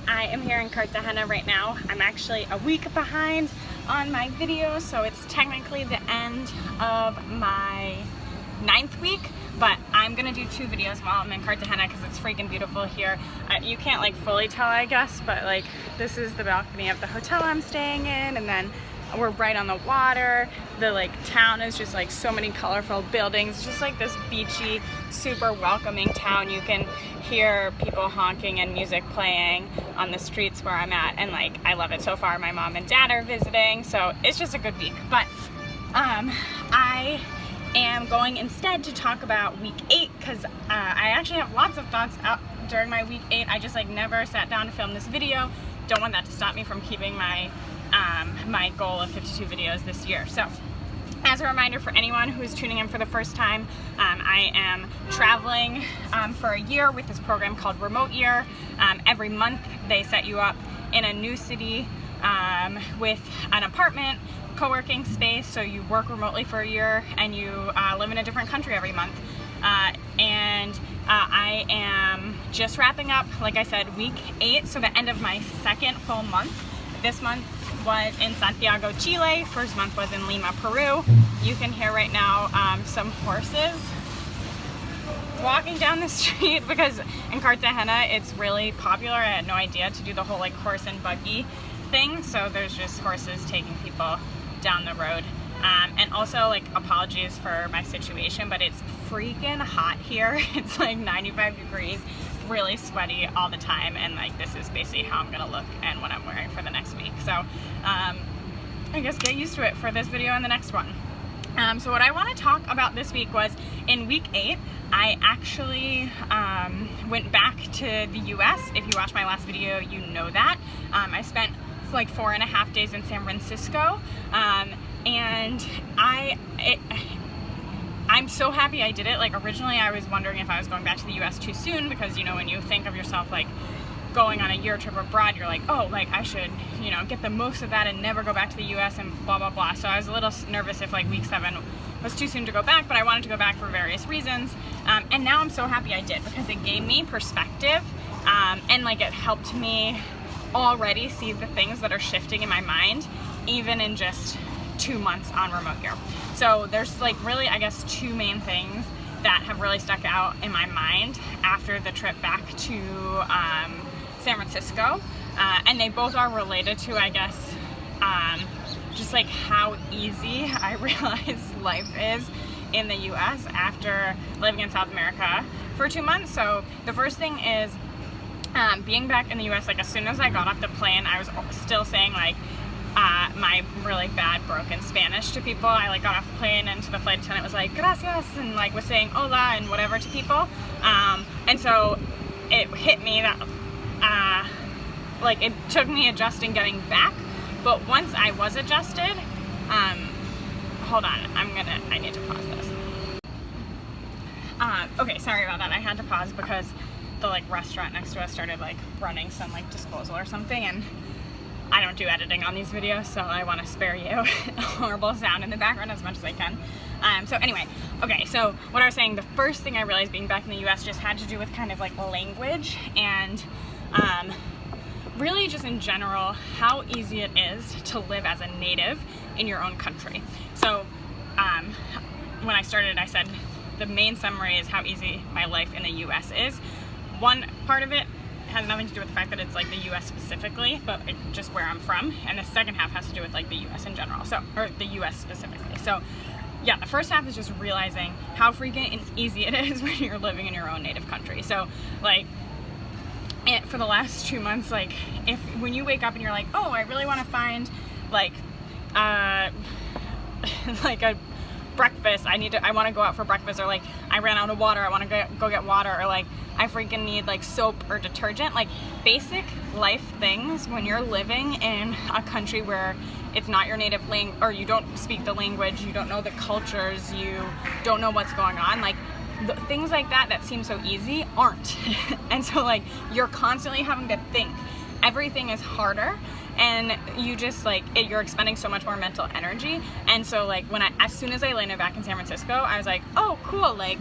I am here in Cartegena right now. I'm actually a week behind on my video, so it's technically the end of my 9th week, but I'm gonna do 2 videos while I'm in Cartegena because it's freaking beautiful here. You can't like fully tell, I guess, but like this is the balcony of the hotel I'm staying in, and then we're right on the water. The like town is just like so many colorful buildings. It's just like this beachy, super welcoming town. You can hear people honking and music playing on the streets where I'm at, and like I love it so far. My mom and dad are visiting, so it's just a good week. But I am going instead to talk about week 8 because I actually have lots of thoughts out during my week 8. I just like never sat down to film this video. Don't want that to stop me from keeping my my goal of 52 videos this year. So as a reminder for anyone who's tuning in for the first time, I am traveling for a year with this program called Remote Year. Every month they set you up in a new city with an apartment, co-working space, so you work remotely for a year and you live in a different country every month. I am just wrapping up, like I said, week 8, so the end of my 2nd full month. This month was in Santiago, Chile. First month was in Lima, Peru. You can hear right now some horses walking down the street because in Cartegena it's really popular. I had no idea to do the whole like horse and buggy thing, so there's just horses taking people down the road. And also, like, apologies for my situation, but it's freaking hot here. It's like 95 degrees, really sweaty all the time, and like this is basically how I'm gonna look and what I'm wearing for the next week. So I guess get used to it for this video and the next one. So what I want to talk about this week was in week 8, I actually went back to the US. If you watched my last video, you know that. I spent like 4.5 days in San Francisco, and I'm so happy I did it. Like originally I was wondering if I was going back to the US too soon because, you know, when you think of yourself like going on a year trip abroad, you're like, oh, like I should, you know, get the most of that and never go back to the US and blah, blah, blah. So I was a little nervous if like week 7 was too soon to go back, but I wanted to go back for various reasons. And now I'm so happy I did because it gave me perspective, and like it helped me already see the things that are shifting in my mind, even in just 2 months on Remote Year. So there's like really, I guess, 2 main things that have really stuck out in my mind after the trip back to San Francisco, and they both are related to, I guess, just like how easy I realize life is in the US after living in South America for 2 months. So the first thing is being back in the US, like as soon as I got off the plane, I was still saying like my really bad broken Spanish to people. I like got off the plane and to the flight attendant was like, gracias, and like was saying hola and whatever to people. And so it hit me that like it took me adjusting getting back, but once I was adjusted, hold on, I need to pause this. Okay, sorry about that. I had to pause because the like restaurant next to us started like running some like disposal or something, and I don't do editing on these videos, so I want to spare you a horrible sound in the background as much as I can. So anyway, okay, so what I was saying, the first thing I realized being back in the US just had to do with kind of like language and really just in general how easy it is to live as a native in your own country. So when I started, I said the main summary is how easy my life in the US is. One part of it has nothing to do with the fact that it's like the US specifically, but just where I'm from, and the second half has to do with like the US in general, so, or the US specifically. So yeah, the first half is just realizing how freaking easy it is when you're living in your own native country. So like for the last 2 months, like when you wake up and you're like, oh, I really want to find like like a breakfast, I want to go out for breakfast, or like I ran out of water, I want to go get water, or like I freaking need like soap or detergent, like basic life things. When you're living in a country where it's not your native language, or you don't speak the language, you don't know the cultures, you don't know what's going on, like things like that seem so easy aren't. And so like you're constantly having to think. Everything is harder, and you just like you're expending so much more mental energy. And so like as soon as I landed back in San Francisco, I was like, oh cool, like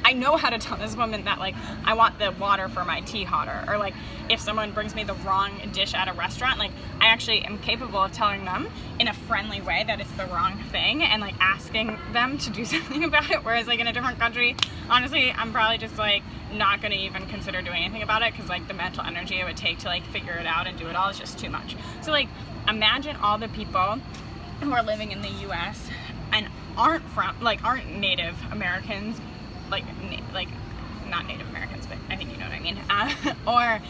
I know how to tell this woman that like I want the water for my tea hotter, or like if someone brings me the wrong dish at a restaurant, like I actually am capable of telling them in a friendly way that it's the wrong thing and like asking them to do something about it. Whereas like in a different country, honestly, I'm probably just like not gonna even consider doing anything about it, because like the mental energy it would take to like figure it out and do it all is just too much. So like imagine all the people who are living in the US and aren't Native Americans, like not Native Americans, but I think you know what I mean, or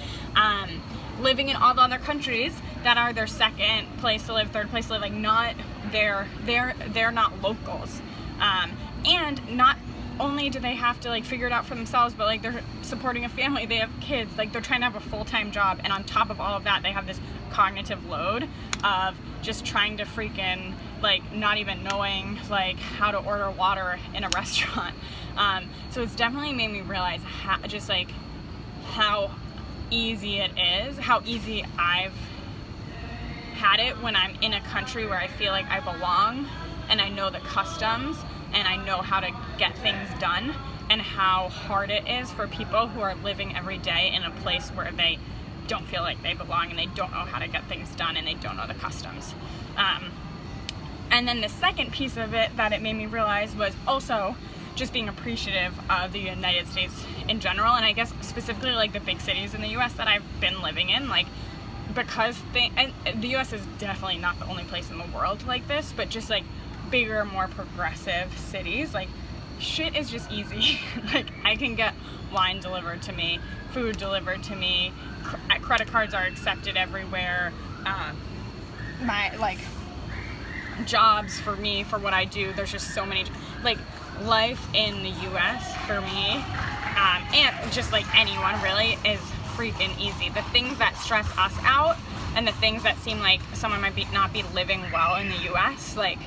living in all the other countries that are their second place to live, third place to live, like not they're not locals, and not only do they have to like figure it out for themselves, but like they're supporting a family, they have kids, like they're trying to have a full-time job, and on top of all of that they have this cognitive load of just trying to freaking like not even knowing like how to order water in a restaurant. So it's definitely made me realize how easy it is, how easy I've had it when I'm in a country where I feel like I belong and I know the customs and I know how to get things done, and how hard it is for people who are living every day in a place where they don't feel like they belong and they don't know how to get things done and they don't know the customs. And then the second piece of it that it made me realize was also just being appreciative of the United States in general, and I guess specifically like the big cities in the US that I've been living in, like because and the US is definitely not the only place in the world like this, but just like bigger, more progressive cities, like shit is just easy. Like I can get wine delivered to me, food delivered to me, credit cards are accepted everywhere, my like jobs for me, for what I do, there's just so many, like life in the US for me, and just like anyone really, is freaking easy. The things that stress us out and the things that seem like someone might not be living well in the US, like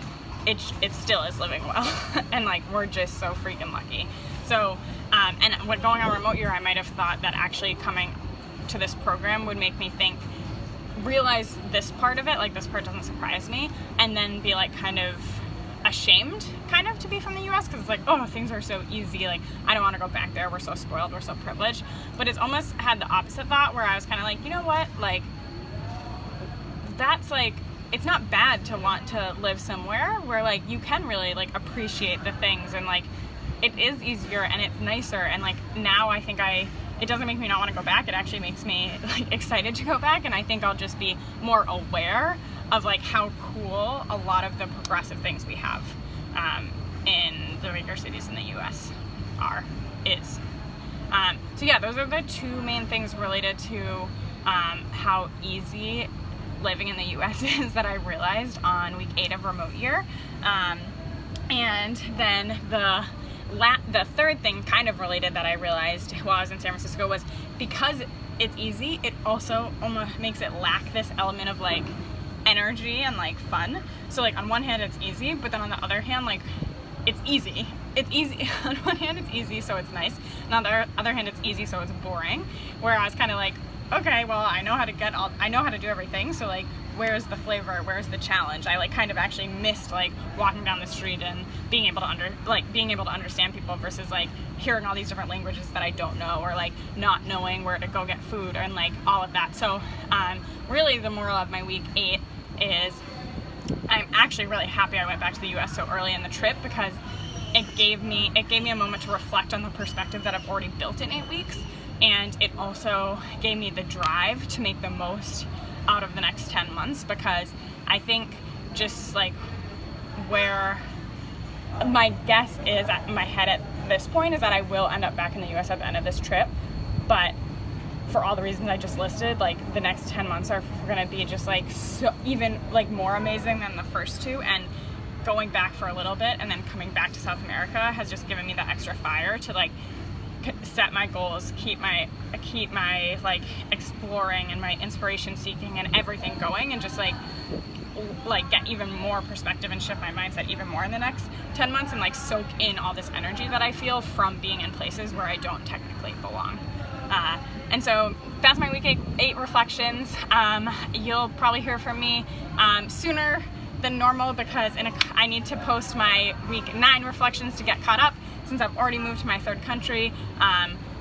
it still is living well. And like we're just so freaking lucky. So and when going on remote year, I might have thought that actually coming to this program would make me realize this part of it, like this part doesn't surprise me, and then be like kind of ashamed kind of to be from the US, because it's like, oh, things are so easy, like I don't want to go back there, we're so spoiled, we're so privileged. But it's almost had the opposite thought, where I was kind of like, you know what, like that's like, it's not bad to want to live somewhere where like you can really like appreciate the things, and like it is easier and it's nicer, and like now I think it doesn't make me not want to go back, it actually makes me like excited to go back, and I think I'll just be more aware of like how cool a lot of the progressive things we have in the bigger cities in the US is. So yeah, those are the two main things related to how easy living in the US is that I realized on week 8 of remote year. And then the third thing kind of related that I realized while I was in San Francisco was, because it's easy, it also almost makes it lack this element of like energy and like fun. So like on one hand it's easy, but then on the other hand, like it's easy. On one hand it's easy, so it's nice, and on the other hand it's easy, so it's boring. Where I was kind of like, okay, well I know how to do everything, so like where's the flavor, where's the challenge? I like kind of actually missed like walking down the street and being able to understand people, versus like hearing all these different languages that I don't know, or like not knowing where to go get food, and like all of that. So really the moral of my week 8 is I'm actually really happy I went back to the US so early in the trip, because it gave me a moment to reflect on the perspective that I've already built in 8 weeks, and it also gave me the drive to make the most out of the next 10 months, because I think just like where my guess is at my head at this point is that I will end up back in the US at the end of this trip, but for all the reasons I just listed, like the next 10 months are gonna be just like so, even like more amazing than the first 2, and going back for a little bit and then coming back to South America has just given me that extra fire to like set my goals, keep my like exploring and my inspiration seeking and everything going, and just like get even more perspective and shift my mindset even more in the next 10 months, and like soak in all this energy that I feel from being in places where I don't technically belong. And so that's my week 8 reflections. You'll probably hear from me sooner than normal because I need to post my week 9 reflections to get caught up since I've already moved to my 3rd country,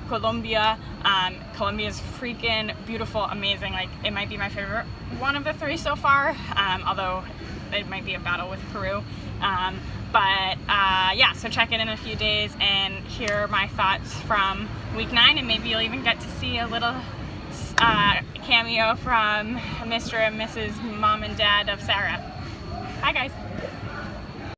Colombia. Colombia is freaking beautiful, amazing. Like, it might be my favorite one of the 3 so far, although it might be a battle with Peru. Yeah, so check in a few days and hear my thoughts from week 9, and maybe you'll even get to see a little cameo from Mr. and Mrs. Mom and Dad of Sarah. Bye guys.